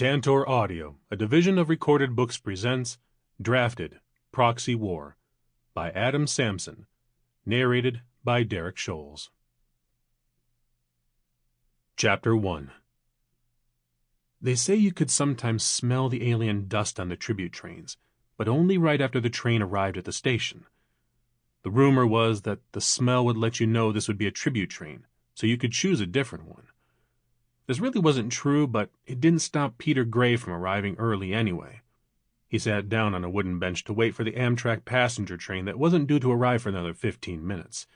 Tantor Audio, a division of Recorded Books, presents Drafted, Proxy War by Adam Sampson, narrated by Derek Shoales. Chapter 1. They say you could sometimes smell the alien dust on the tribute trains, but only right after the train arrived at the station. The rumor was that the smell would let you know this would be a tribute train, so you could choose a different one. This really wasn't true, but it didn't stop Peter Gray from arriving early anyway. He sat down on a wooden bench to wait for the Amtrak passenger train that wasn't due to arrive for another 15 minutes.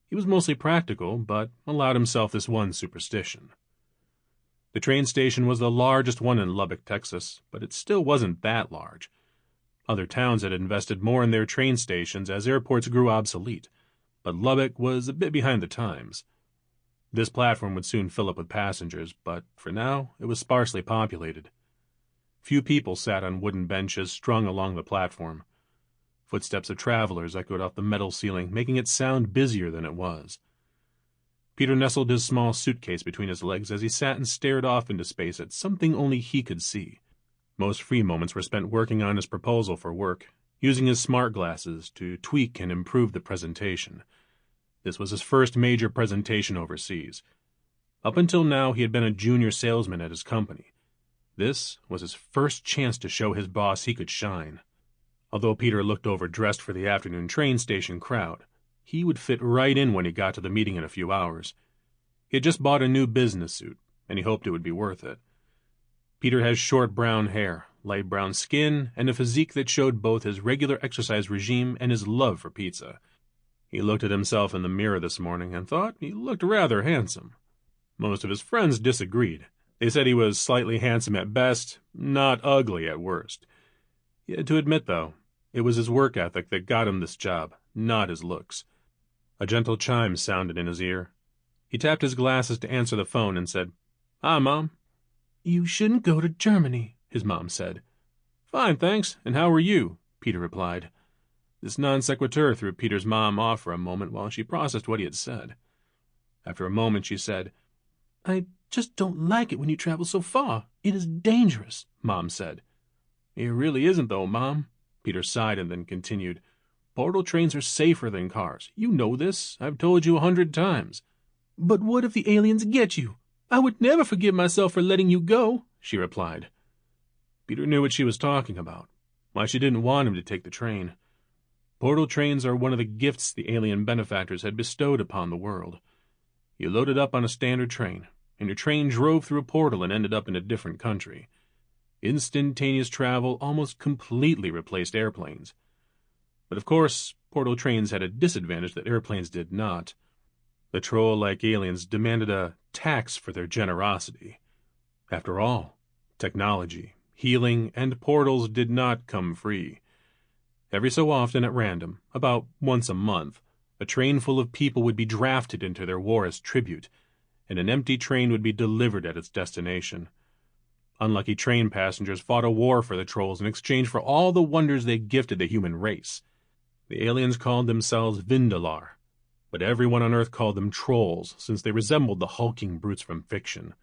He was mostly practical, but allowed himself this one superstition. The train station was the largest one in Lubbock, Texas, but it still wasn't that large. Other towns had invested more in their train stations as airports grew obsolete, but Lubbock was a bit behind the times. This platform would soon fill up with passengers, but for now it was sparsely populated. Few people sat on wooden benches strung along the platform. Footsteps of travelers echoed off the metal ceiling, making it sound busier than it was. Peter nestled his small suitcase between his legs as he sat and stared off into space at something only he could see. Most free moments were spent working on his proposal for work, using his smart glasses to tweak and improve the presentation. This was his first major presentation overseas. Up until now, he had been a junior salesman at his company. This was his first chance to show his boss he could shine. Although Peter looked overdressed for the afternoon train station crowd, he would fit right in when he got to the meeting in a few hours. He had just bought a new business suit, and he hoped it would be worth it. Peter has short brown hair, light brown skin, and a physique that showed both his regular exercise regime and his love for pizza. He looked at himself in the mirror this morning and thought he looked rather handsome. Most of his friends disagreed. They said he was slightly handsome at best, not ugly at worst. He had to admit, though, it was his work ethic that got him this job, not his looks. A gentle chime sounded in his ear. He tapped his glasses to answer the phone and said, "Hi, Mom." "You shouldn't go to Germany," his mom said. "Fine, thanks. And how are you?" Peter replied. This non sequitur threw Peter's mom off for a moment while she processed what he had said. After a moment she said, "I just don't like it when you travel so far. It is dangerous," Mom said. "It really isn't, though, Mom." Peter sighed and then continued, "Portal trains are safer than cars. You know this. I've told you 100 times." "But what if the aliens get you? I would never forgive myself for letting you go," she replied. Peter knew what she was talking about, why she didn't want him to take the train. Portal trains are one of the gifts the alien benefactors had bestowed upon the world. You loaded up on a standard train, and your train drove through a portal and ended up in a different country. Instantaneous travel almost completely replaced airplanes. But of course, portal trains had a disadvantage that airplanes did not. The troll-like aliens demanded a tax for their generosity. After all, technology, healing, and portals did not come free. Every so often at random, about once a month, a train full of people would be drafted into their war as tribute, and an empty train would be delivered at its destination. Unlucky train passengers fought a war for the trolls in exchange for all the wonders they gifted the human race. The aliens called themselves Vindalar, but everyone on Earth called them trolls, since they resembled the hulking brutes from fiction.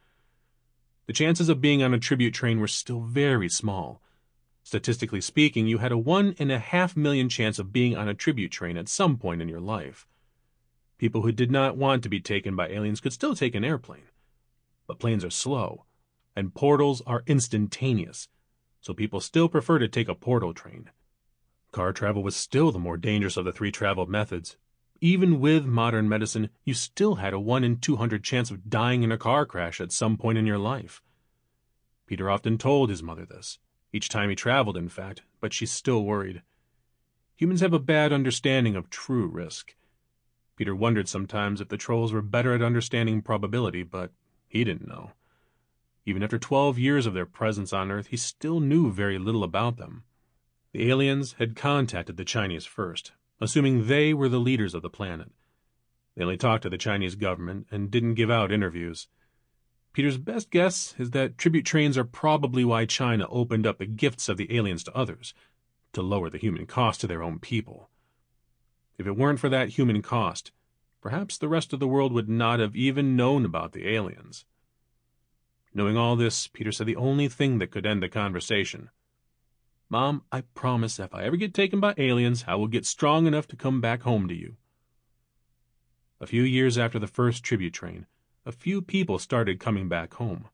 The chances of being on a tribute train were still very small. Statistically speaking, you had a 1.5 million chance of being on a tribute train at some point in your life. People who did not want to be taken by aliens could still take an airplane. But planes are slow, and portals are instantaneous, so people still prefer to take a portal train. Car travel was still the more dangerous of the three travel methods. Even with modern medicine, you still had a 1 in 200 chance of dying in a car crash at some point in your life. Peter often told his mother this. Each time he traveled, in fact, but she still worried. Humans have a bad understanding of true risk. Peter wondered sometimes if the trolls were better at understanding probability, but he didn't know. Even after 12 years of their presence on Earth, he still knew very little about them. The aliens had contacted the Chinese first, assuming they were the leaders of the planet. They only talked to the Chinese government and didn't give out interviews. Peter's best guess is that tribute trains are probably why China opened up the gifts of the aliens to others, to lower the human cost to their own people. If it weren't for that human cost, perhaps the rest of the world would not have even known about the aliens. Knowing all this, Peter said the only thing that could end the conversation. "Mom, I promise if I ever get taken by aliens, I will get strong enough to come back home to you." A few years after the first tribute train, a few people started coming back home.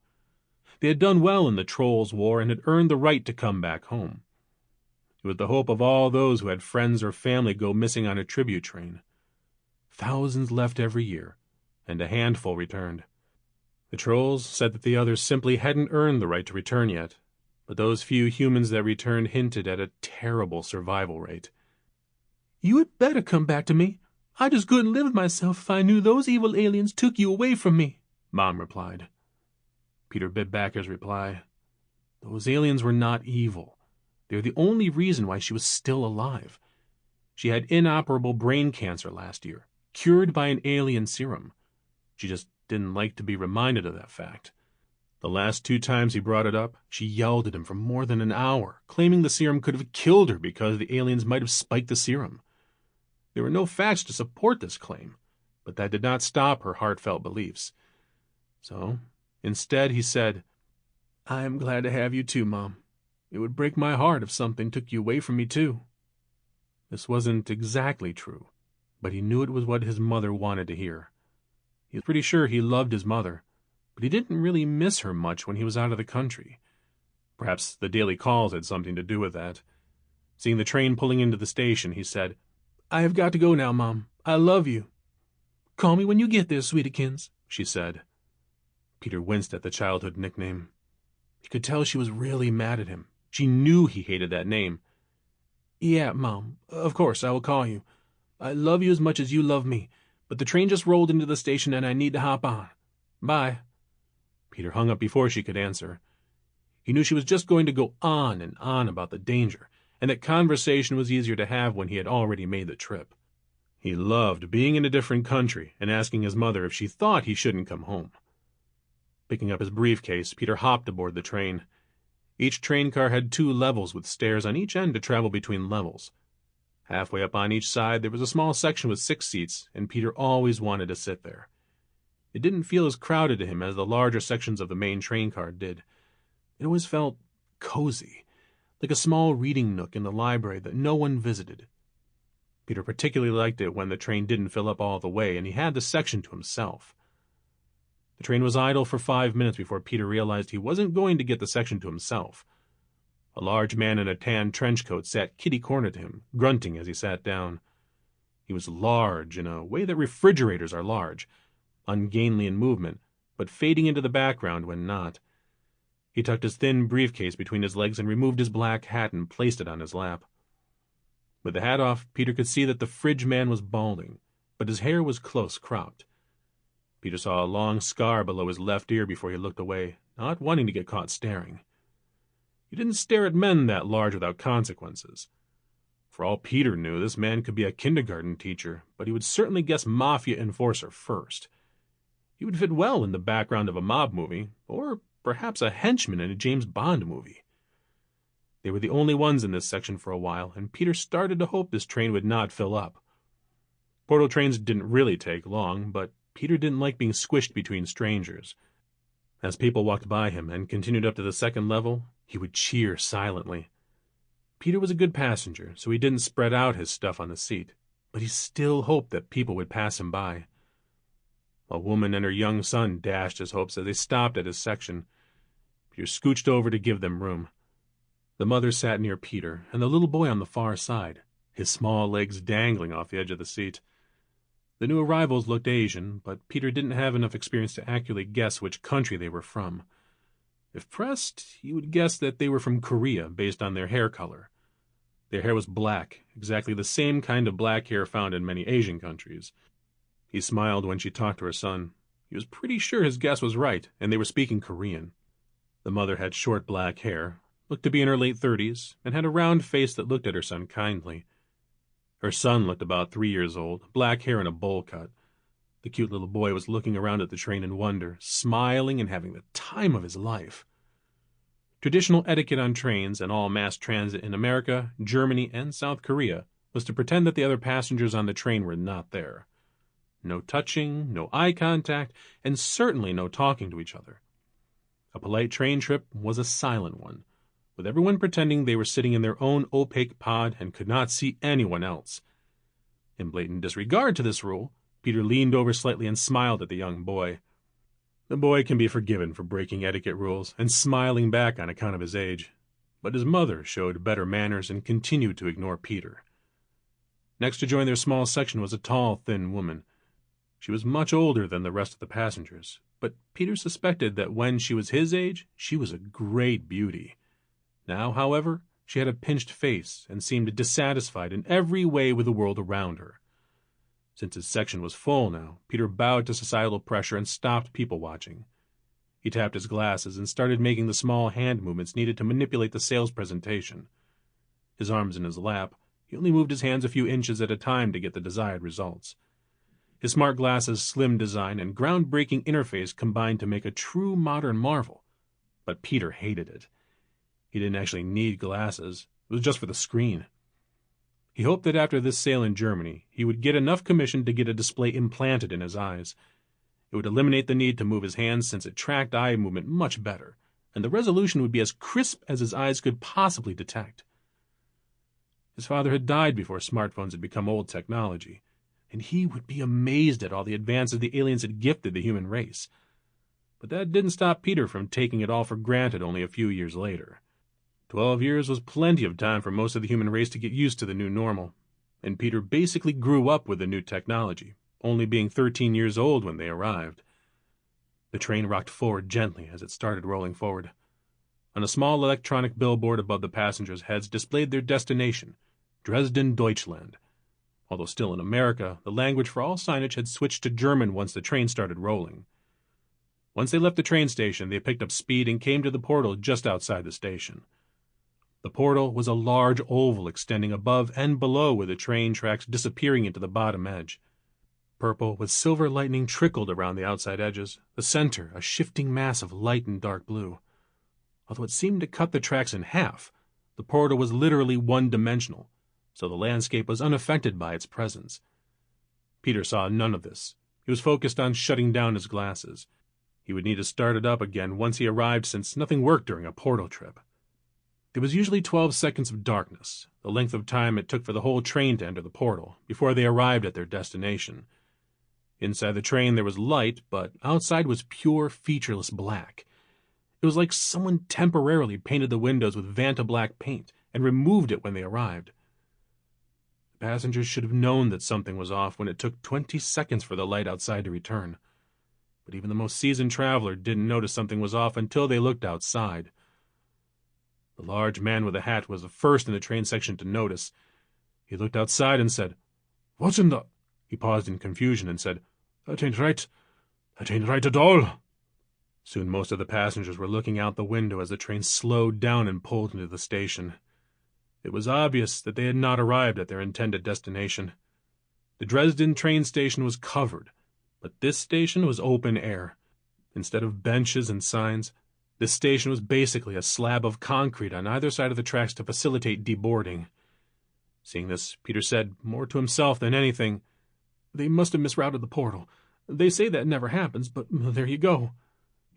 They had done well in the Trolls' War and had earned the right to come back home. It was the hope of all those who had friends or family go missing on a tribute train. Thousands left every year, and a handful returned. The Trolls said that the others simply hadn't earned the right to return yet, but those few humans that returned hinted at a terrible survival rate. "You had better come back to me. I just couldn't live with myself if I knew those evil aliens took you away from me," Mom replied. Peter bit back his reply. Those aliens were not evil. They were the only reason why she was still alive. She had inoperable brain cancer last year, cured by an alien serum. She just didn't like to be reminded of that fact. The last 2 times he brought it up, she yelled at him for more than an hour, claiming the serum could have killed her because the aliens might have spiked the serum. There were no facts to support this claim, but that did not stop her heartfelt beliefs. So, instead, he said, "I am glad to have you too, Mom. It would break my heart if something took you away from me too." This wasn't exactly true, but he knew it was what his mother wanted to hear. He was pretty sure he loved his mother, but he didn't really miss her much when he was out of the country. Perhaps the daily calls had something to do with that. Seeing the train pulling into the station, he said, "I have got to go now, Mom. I love you." "Call me when you get there, sweetikins," she said. Peter winced at the childhood nickname. He could tell she was really mad at him. She knew he hated that name. "Yeah, Mom, of course I will call you. I love you as much as you love me, but the train just rolled into the station and I need to hop on. Bye." Peter hung up before she could answer. He knew she was just going to go on and on about the danger, and that conversation was easier to have when he had already made the trip. He loved being in a different country and asking his mother if she thought he shouldn't come home. Picking up his briefcase, Peter hopped aboard the train. Each train car had 2 levels with stairs on each end to travel between levels. Halfway up on each side, there was a small section with 6 seats, and Peter always wanted to sit there. It didn't feel as crowded to him as the larger sections of the main train car did. It always felt cozy, like a small reading nook in the library that no one visited. Peter particularly liked it when the train didn't fill up all the way and he had the section to himself. The train was idle for 5 minutes before Peter realized he wasn't going to get the section to himself. A large man in a tan trench coat sat kitty-corner to him, grunting as he sat down. He was large in a way that refrigerators are large, ungainly in movement, but fading into the background when not. He tucked his thin briefcase between his legs and removed his black hat and placed it on his lap. With the hat off, Peter could see that the fridge man was balding, but his hair was close cropped. Peter saw a long scar below his left ear before he looked away, not wanting to get caught staring. He didn't stare at men that large without consequences. For all Peter knew, this man could be a kindergarten teacher, but he would certainly guess mafia enforcer first. He would fit well in the background of a mob movie, or perhaps a henchman in a James Bond movie. They were the only ones in this section for a while, and Peter started to hope this train would not fill up. Portal trains didn't really take long, but Peter didn't like being squished between strangers. As people walked by him and continued up to the second level, he would cheer silently. Peter was a good passenger, so he didn't spread out his stuff on the seat, but he still hoped that people would pass him by. A woman and her young son dashed his hopes as they stopped at his section. Peter scooched over to give them room. The mother sat near Peter, and the little boy on the far side, his small legs dangling off the edge of the seat. The new arrivals looked Asian, but Peter didn't have enough experience to accurately guess which country they were from. If pressed, he would guess that they were from Korea based on their hair color. Their hair was black, exactly the same kind of black hair found in many Asian countries. He smiled when she talked to her son. He was pretty sure his guess was right, and they were speaking Korean. The mother had short black hair, looked to be in her late 30s, and had a round face that looked at her son kindly. Her son looked about 3 years old, black hair and a bowl cut. The cute little boy was looking around at the train in wonder, smiling and having the time of his life. Traditional etiquette on trains and all mass transit in America, Germany, and South Korea was to pretend that the other passengers on the train were not there. No touching, no eye contact, and certainly no talking to each other. A polite train trip was a silent one, with everyone pretending they were sitting in their own opaque pod and could not see anyone else. In blatant disregard to this rule, Peter leaned over slightly and smiled at the young boy. The boy can be forgiven for breaking etiquette rules and smiling back on account of his age, but his mother showed better manners and continued to ignore Peter. Next to join their small section was a tall, thin woman. She was much older than the rest of the passengers, but Peter suspected that when she was his age, she was a great beauty. Now, however, she had a pinched face and seemed dissatisfied in every way with the world around her. Since his section was full now, Peter bowed to societal pressure and stopped people-watching. He tapped his glasses and started making the small hand movements needed to manipulate the sales presentation. His arms in his lap, he only moved his hands a few inches at a time to get the desired results. His smart glasses' slim design and groundbreaking interface combined to make a true modern marvel. But Peter hated it. He didn't actually need glasses. It was just for the screen. He hoped that after this sale in Germany, he would get enough commission to get a display implanted in his eyes. It would eliminate the need to move his hands since it tracked eye movement much better, and the resolution would be as crisp as his eyes could possibly detect. His father had died before smartphones had become old technology, and he would be amazed at all the advances the aliens had gifted the human race. But that didn't stop Peter from taking it all for granted only a few years later. 12 years was plenty of time for most of the human race to get used to the new normal, and Peter basically grew up with the new technology, only being 13 years old when they arrived. The train rocked forward gently as it started rolling forward. On a small electronic billboard above the passengers' heads displayed their destination, Dresden, Deutschland. Although still in America, the language for all signage had switched to German once the train started rolling. Once they left the train station, they picked up speed and came to the portal just outside the station. The portal was a large oval extending above and below where the train tracks disappearing into the bottom edge. Purple with silver lightning trickled around the outside edges, the center a shifting mass of light and dark blue. Although it seemed to cut the tracks in half, the portal was literally one-dimensional, so the landscape was unaffected by its presence. Peter saw none of this. He was focused on shutting down his glasses. He would need to start it up again once he arrived since nothing worked during a portal trip. There was usually 12 seconds of darkness, the length of time it took for the whole train to enter the portal, before they arrived at their destination. Inside the train there was light, but outside was pure, featureless black. It was like someone temporarily painted the windows with Vanta black paint and removed it when they arrived. The passengers should have known that something was off when it took 20 seconds for the light outside to return. But even the most seasoned traveler didn't notice something was off until they looked outside. The large man with a hat was the first in the train section to notice. He looked outside and said, "What's in the—" He paused in confusion and said, "That ain't right. That ain't right at all." Soon most of the passengers were looking out the window as the train slowed down and pulled into the station. It was obvious that they had not arrived at their intended destination. The Dresden train station was covered, but this station was open air. Instead of benches and signs, this station was basically a slab of concrete on either side of the tracks to facilitate deboarding. Seeing this, Peter said, more to himself than anything, "They must have misrouted the portal. They say that never happens, but there you go."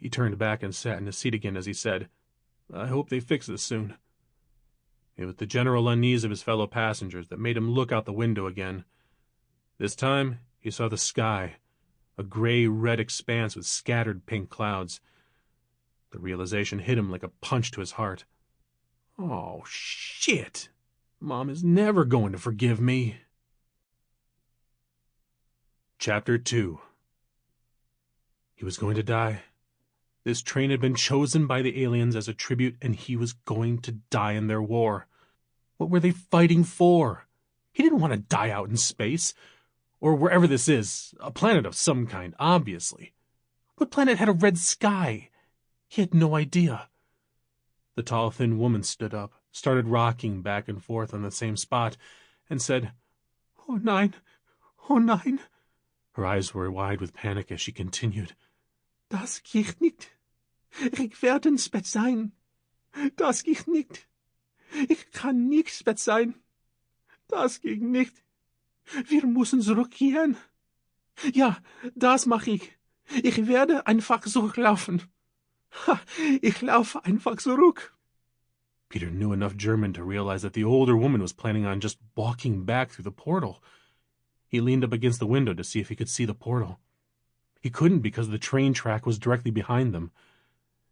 He turned back and sat in his seat again as he said, "I hope they fix this soon." It was the general unease of his fellow passengers that made him look out the window again. This time he saw the sky, a gray-red expanse with scattered pink clouds. The realization hit him like a punch to his heart. Oh, shit! Mom is never going to forgive me. Chapter 2. He was going to die. This train had been chosen by the aliens as a tribute, and he was going to die in their war. What were they fighting for? He didn't want to die out in space. Or wherever this is, a planet of some kind, obviously. What planet had a red sky? He had no idea. The tall, thin woman stood up, started rocking back and forth on the same spot, and said, "Oh, nein! Oh, nein!" Her eyes were wide with panic as she continued. "Das geht nicht. Ich werde ins Bett sein. Das geht nicht. Ich kann nicht ins Bett sein. Das geht nicht. Wir müssen zurückkehren. Ja, das mache ich. Ich werde einfach zurücklaufen." Ha, ich laufe einfach zurück. Peter knew enough German to realize that the older woman was planning on just walking back through the portal. He leaned up against the window to see if he could see the portal. He couldn't because the train track was directly behind them.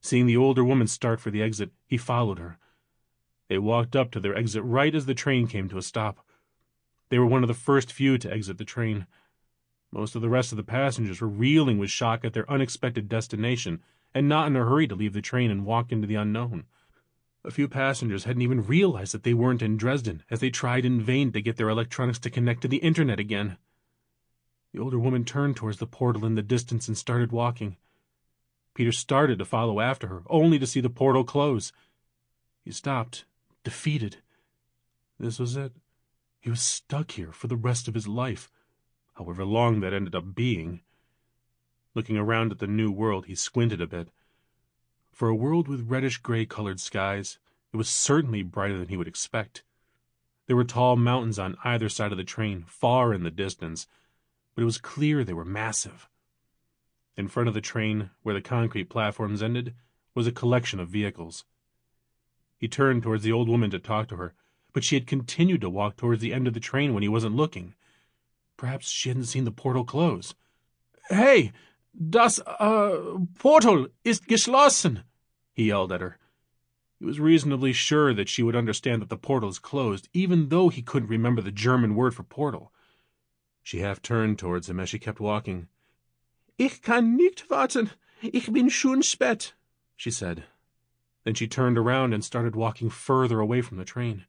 Seeing the older woman start for the exit, he followed her. They walked up to their exit right as the train came to a stop. They were one of the first few to exit the train. Most of the rest of the passengers were reeling with shock at their unexpected destination and not in a hurry to leave the train and walk into the unknown. A few passengers hadn't even realized that they weren't in Dresden, as they tried in vain to get their electronics to connect to the internet again. The older woman turned towards the portal in the distance and started walking. Peter started to follow after her, only to see the portal close. He stopped, defeated. This was it. He was stuck here for the rest of his life, however long that ended up being. Looking around at the new world, he squinted a bit. For a world with reddish-gray-colored skies, it was certainly brighter than he would expect. There were tall mountains on either side of the train, far in the distance, but it was clear they were massive. In front of the train, where the concrete platforms ended, was a collection of vehicles. He turned towards the old woman to talk to her, but she had continued to walk towards the end of the train when he wasn't looking. Perhaps she hadn't seen the portal close. "Hey! Das, Portal ist geschlossen!" he yelled at her. He was reasonably sure that she would understand that the portal is closed, even though he couldn't remember the German word for portal. She half turned towards him as she kept walking. "Ich kann nicht warten. Ich bin schon spät," she said. Then she turned around and started walking further away from the train.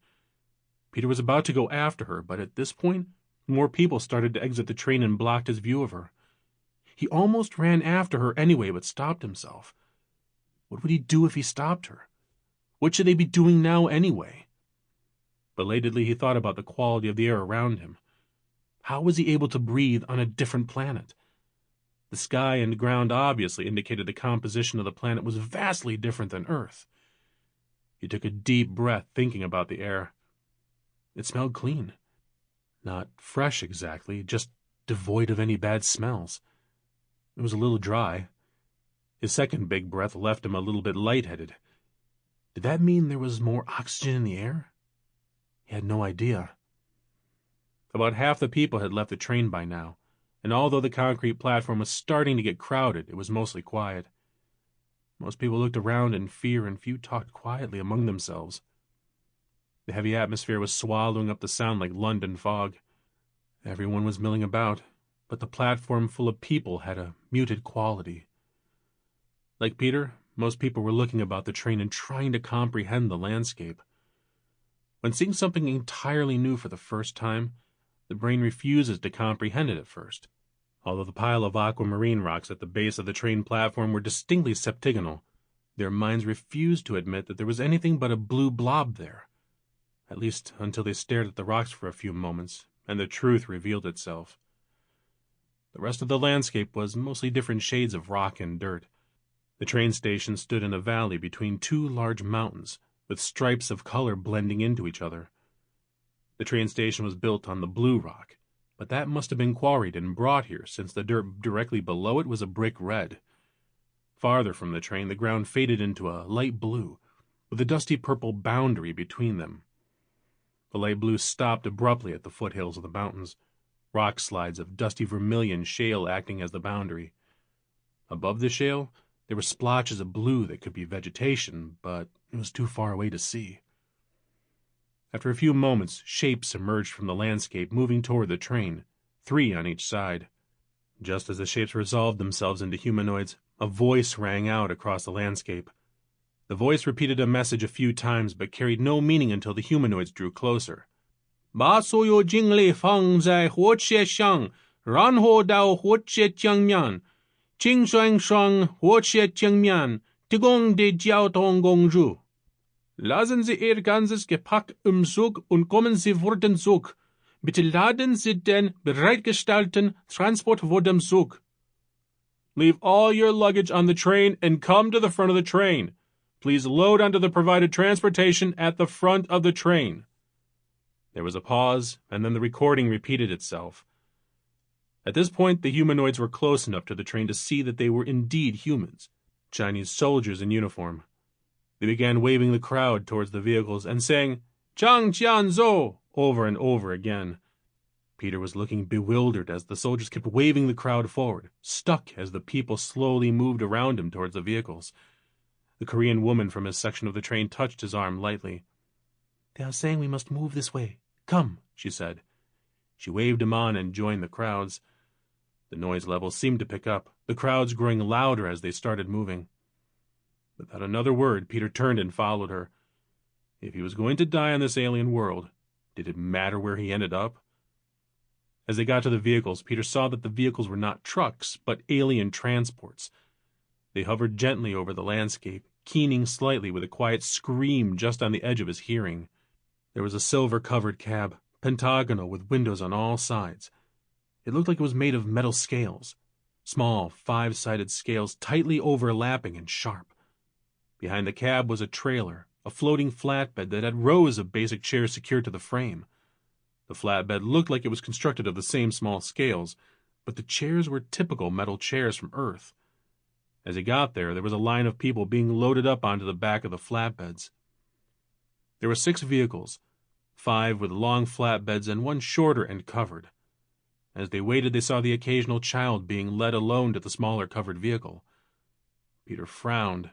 Peter was about to go after her, but at this point, more people started to exit the train and blocked his view of her. He almost ran after her anyway, but stopped himself. What would he do if he stopped her? What should they be doing now anyway? Belatedly, he thought about the quality of the air around him. How was he able to breathe on a different planet? The sky and ground obviously indicated the composition of the planet was vastly different than Earth. He took a deep breath, thinking about the air. It smelled clean. Not fresh exactly, just devoid of any bad smells. It was a little dry. His second big breath left him a little bit lightheaded. Did that mean there was more oxygen in the air? He had no idea. About half the people had left the train by now, and although the concrete platform was starting to get crowded, it was mostly quiet. Most people looked around in fear, and few talked quietly among themselves. The heavy atmosphere was swallowing up the sound like London fog. Everyone was milling about, but the platform full of people had a muted quality. Like Peter, most people were looking about the train and trying to comprehend the landscape. When seeing something entirely new for the first time, the brain refuses to comprehend it at first. Although the pile of aquamarine rocks at the base of the train platform were distinctly septagonal, their minds refused to admit that there was anything but a blue blob there, at least until they stared at the rocks for a few moments, and the truth revealed itself. The rest of the landscape was mostly different shades of rock and dirt. The train station stood in a valley between two large mountains, with stripes of color blending into each other. The train station was built on the blue rock, but that must have been quarried and brought here, since the dirt directly below it was a brick red. Farther from the train, the ground faded into a light blue, with a dusty purple boundary between them. The light blue stopped abruptly at the foothills of the mountains, rock slides of dusty vermilion shale acting as the boundary. Above the shale, there were splotches of blue that could be vegetation, but it was too far away to see. After a few moments, shapes emerged from the landscape, moving toward the train, 3 on each side. Just as the shapes resolved themselves into humanoids, a voice rang out across the landscape. The voice repeated a message a few times, but carried no meaning until the humanoids drew closer. "Ba so yo jing li fang zai huo che shang, ran ho dao huo che jiang mian, jing shuang shuang huo che jiang mian, tigong de jiao tong gong zhu. Lassen Sie Ihr ganzes Gepäck im Zug und kommen Sie vor den Zug. Bitte laden Sie den bereitgestellten Transport vor dem Zug. Leave all your luggage on the train and come to the front of the train. Please load onto the provided transportation at the front of the train." There was a pause, and then the recording repeated itself. At this point, the humanoids were close enough to the train to see that they were indeed humans. Chinese soldiers in uniform. They began waving the crowd towards the vehicles and saying, "Zhang Jianzhou," over and over again. Peter was looking bewildered as the soldiers kept waving the crowd forward, stuck as the people slowly moved around him towards the vehicles. The Korean woman from his section of the train touched his arm lightly. "They are saying we must move this way. Come," she said. She waved him on and joined the crowds. The noise level seemed to pick up, the crowds growing louder as they started moving. Without another word, Peter turned and followed her. If he was going to die on this alien world, did it matter where he ended up? As they got to the vehicles, Peter saw that the vehicles were not trucks, but alien transports. They hovered gently over the landscape, keening slightly with a quiet scream just on the edge of his hearing. There was a silver-covered cab, pentagonal with windows on all sides. It looked like it was made of metal scales, small, five-sided scales tightly overlapping and sharp. Behind the cab was a trailer, a floating flatbed that had rows of basic chairs secured to the frame. The flatbed looked like it was constructed of the same small scales, but the chairs were typical metal chairs from Earth. As he got there, there was a line of people being loaded up onto the back of the flatbeds. There were 6 vehicles, 5 with long flatbeds and 1 shorter and covered. As they waited, they saw the occasional child being led alone to the smaller covered vehicle. Peter frowned.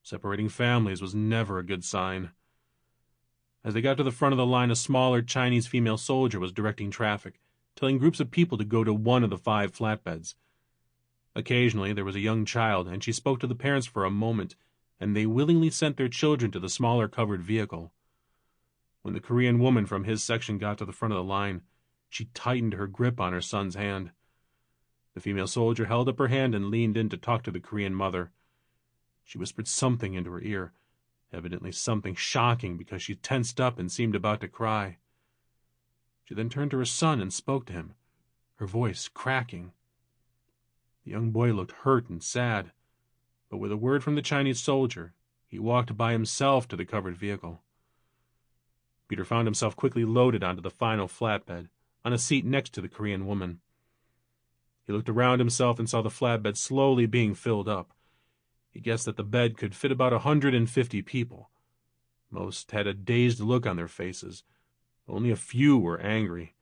Separating families was never a good sign. As they got to the front of the line, a smaller Chinese female soldier was directing traffic, telling groups of people to go to one of the 5 flatbeds. Occasionally, there was a young child, and she spoke to the parents for a moment, and they willingly sent their children to the smaller covered vehicle. When the Korean woman from his section got to the front of the line, she tightened her grip on her son's hand. The female soldier held up her hand and leaned in to talk to the Korean mother. She whispered something into her ear, evidently something shocking because she tensed up and seemed about to cry. She then turned to her son and spoke to him, her voice cracking. The young boy looked hurt and sad, but with a word from the Chinese soldier, he walked by himself to the covered vehicle. Peter found himself quickly loaded onto the final flatbed, on a seat next to the Korean woman. He looked around himself and saw the flatbed slowly being filled up. He guessed that the bed could fit about 150 people. Most had a dazed look on their faces. Only a few were angry.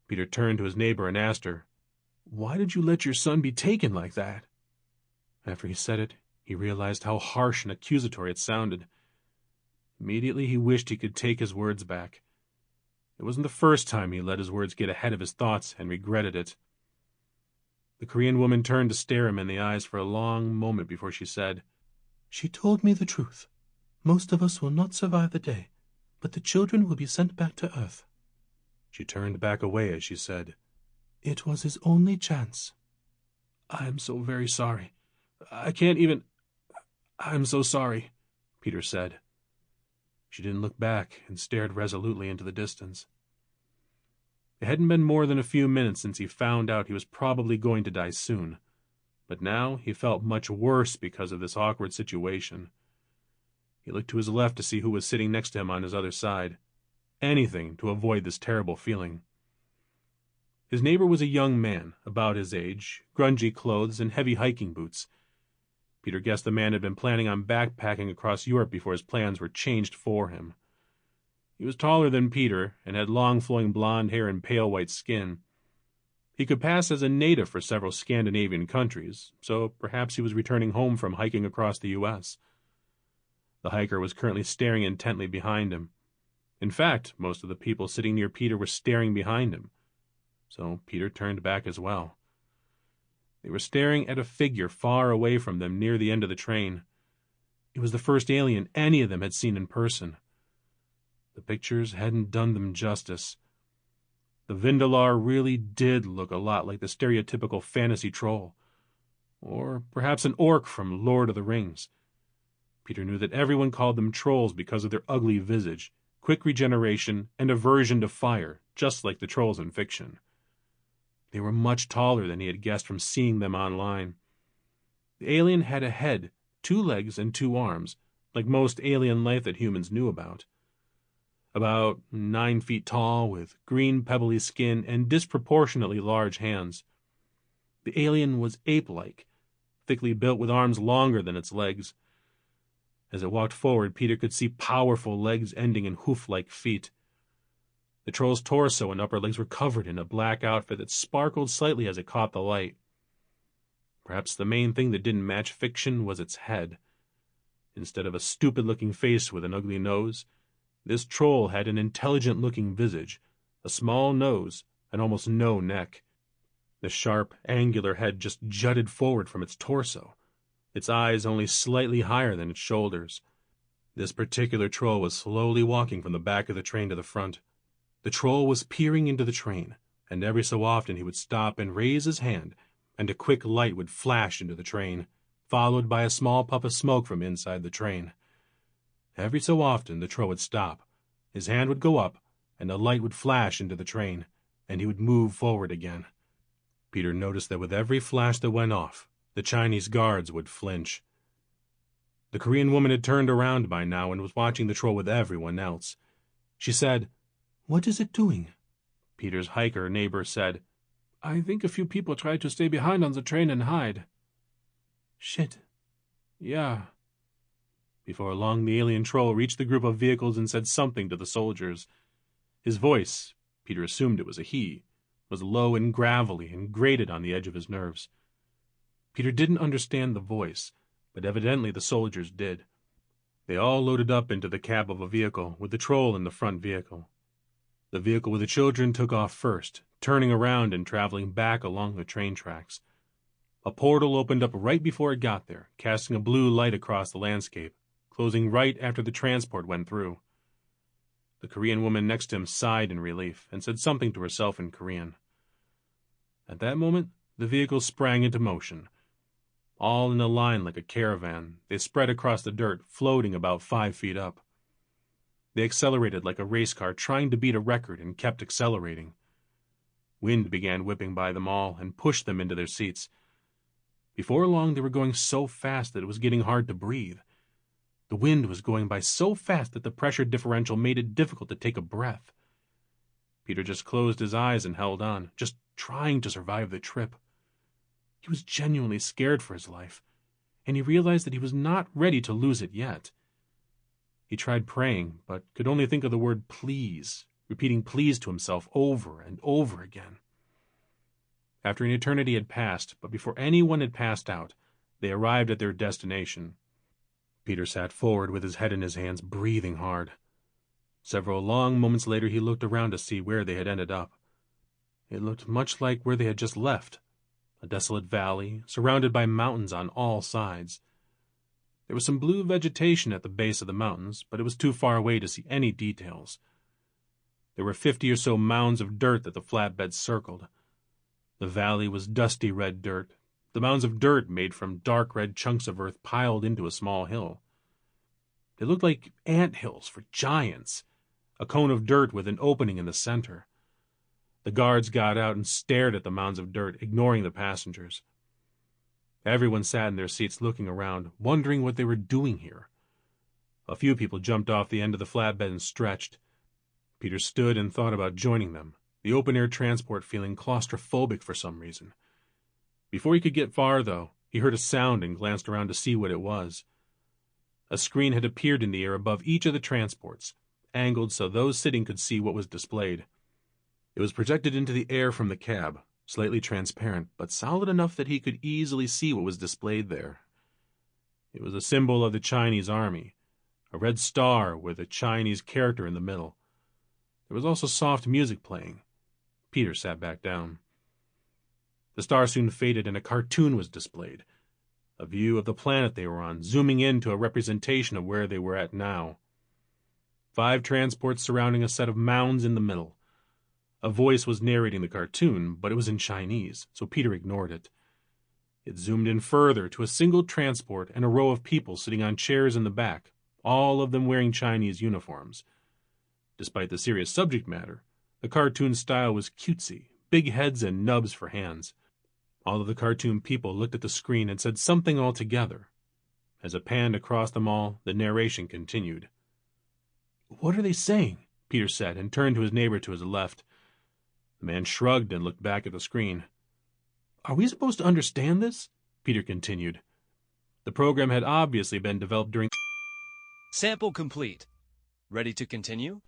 Peter turned to his neighbor and asked her, "Why did you let your son be taken like that?" After he said it, he realized how harsh and accusatory it sounded. Immediately he wished he could take his words back. It wasn't the first time he let his words get ahead of his thoughts and regretted it. The Korean woman turned to stare him in the eyes for a long moment before she said, "She told me the truth. Most of us will not survive the day, but the children will be sent back to Earth." She turned back away as she said, "It was his only chance." "I am so very sorry. I can't even... I'm so sorry," Peter said. She didn't look back and stared resolutely into the distance. It hadn't been more than a few minutes since he found out he was probably going to die soon, but now he felt much worse because of this awkward situation. He looked to his left to see who was sitting next to him on his other side. Anything to avoid this terrible feeling. His neighbor was a young man, about his age, grungy clothes and heavy hiking boots. Peter guessed the man had been planning on backpacking across Europe before his plans were changed for him. He was taller than Peter and had long flowing blonde hair and pale white skin. He could pass as a native for several Scandinavian countries, so perhaps he was returning home from hiking across the U.S. The hiker was currently staring intently behind him. In fact, most of the people sitting near Peter were staring behind him, so Peter turned back as well. They were staring at a figure far away from them near the end of the train. It was the first alien any of them had seen in person. The pictures hadn't done them justice. The Vindalar really did look a lot like the stereotypical fantasy troll, or perhaps an orc from Lord of the Rings. Peter knew that everyone called them trolls because of their ugly visage, quick regeneration, and aversion to fire, just like the trolls in fiction. They were much taller than he had guessed from seeing them online. The alien had a head, 2 legs, and 2 arms, like most alien life that humans knew about. About 9 feet tall, with green pebbly skin and disproportionately large hands. The alien was ape-like, thickly built with arms longer than its legs. As it walked forward, Peter could see powerful legs ending in hoof-like feet. The troll's torso and upper legs were covered in a black outfit that sparkled slightly as it caught the light. Perhaps the main thing that didn't match fiction was its head. Instead of a stupid-looking face with an ugly nose, this troll had an intelligent-looking visage, a small nose, and almost no neck. The sharp, angular head just jutted forward from its torso, its eyes only slightly higher than its shoulders. This particular troll was slowly walking from the back of the train to the front. The troll was peering into the train, and every so often he would stop and raise his hand, and a quick light would flash into the train, followed by a small puff of smoke from inside the train. Every so often the troll would stop, his hand would go up, and a light would flash into the train, and he would move forward again. Peter noticed that with every flash that went off, the Chinese guards would flinch. The Korean woman had turned around by now and was watching the troll with everyone else. She said, "What is it doing?" Peter's hiker neighbor said, "I think a few people tried to stay behind on the train and hide." "Shit." "Yeah." Before long, the alien troll reached the group of vehicles and said something to the soldiers. His voice, Peter assumed it was a he, was low and gravelly and grated on the edge of his nerves. Peter didn't understand the voice, but evidently the soldiers did. They all loaded up into the cab of a vehicle, with the troll in the front vehicle. The vehicle with the children took off first, turning around and traveling back along the train tracks. A portal opened up right before it got there, casting a blue light across the landscape, closing right after the transport went through. The Korean woman next to him sighed in relief and said something to herself in Korean. At that moment, the vehicle sprang into motion. All in a line like a caravan, they spread across the dirt, floating about 5 feet up. They accelerated like a race car, trying to beat a record, and kept accelerating. Wind began whipping by them all and pushed them into their seats. Before long, they were going so fast that it was getting hard to breathe. The wind was going by so fast that the pressure differential made it difficult to take a breath. Peter just closed his eyes and held on, just trying to survive the trip. He was genuinely scared for his life, and he realized that he was not ready to lose it yet. He tried praying, but could only think of the word please, repeating please to himself over and over again. After an eternity had passed, but before anyone had passed out, they arrived at their destination. Peter sat forward with his head in his hands, breathing hard. Several long moments later he looked around to see where they had ended up. It looked much like where they had just left, a desolate valley, surrounded by mountains on all sides. There was some blue vegetation at the base of the mountains, but it was too far away to see any details. There were 50 or so mounds of dirt that the flatbed circled. The valley was dusty red dirt, the mounds of dirt made from dark red chunks of earth piled into a small hill. They looked like ant hills for giants, a cone of dirt with an opening in the center. The guards got out and stared at the mounds of dirt, ignoring the passengers. Everyone sat in their seats looking around, wondering what they were doing here. A few people jumped off the end of the flatbed and stretched. Peter stood and thought about joining them, the open-air transport feeling claustrophobic for some reason. Before he could get far, though, he heard a sound and glanced around to see what it was. A screen had appeared in the air above each of the transports, angled so those sitting could see what was displayed. It was projected into the air from the cab, slightly transparent, but solid enough that he could easily see what was displayed there. It was a symbol of the Chinese army, a red star with a Chinese character in the middle. There was also soft music playing. Peter sat back down. The star soon faded and a cartoon was displayed, a view of the planet they were on, zooming in to a representation of where they were at now. 5 transports surrounding a set of mounds in the middle. A voice was narrating the cartoon, but it was in Chinese, so Peter ignored it. It zoomed in further to a single transport and a row of people sitting on chairs in the back, all of them wearing Chinese uniforms. Despite the serious subject matter, the cartoon style was cutesy, big heads and nubs for hands. All of the cartoon people looked at the screen and said something altogether. As it panned across them all, the narration continued. "What are they saying?" Peter said, and turned to his neighbor to his left. The man shrugged and looked back at the screen. "Are we supposed to understand this?" Peter continued. The program had obviously been developed during... Sample complete. Ready to continue?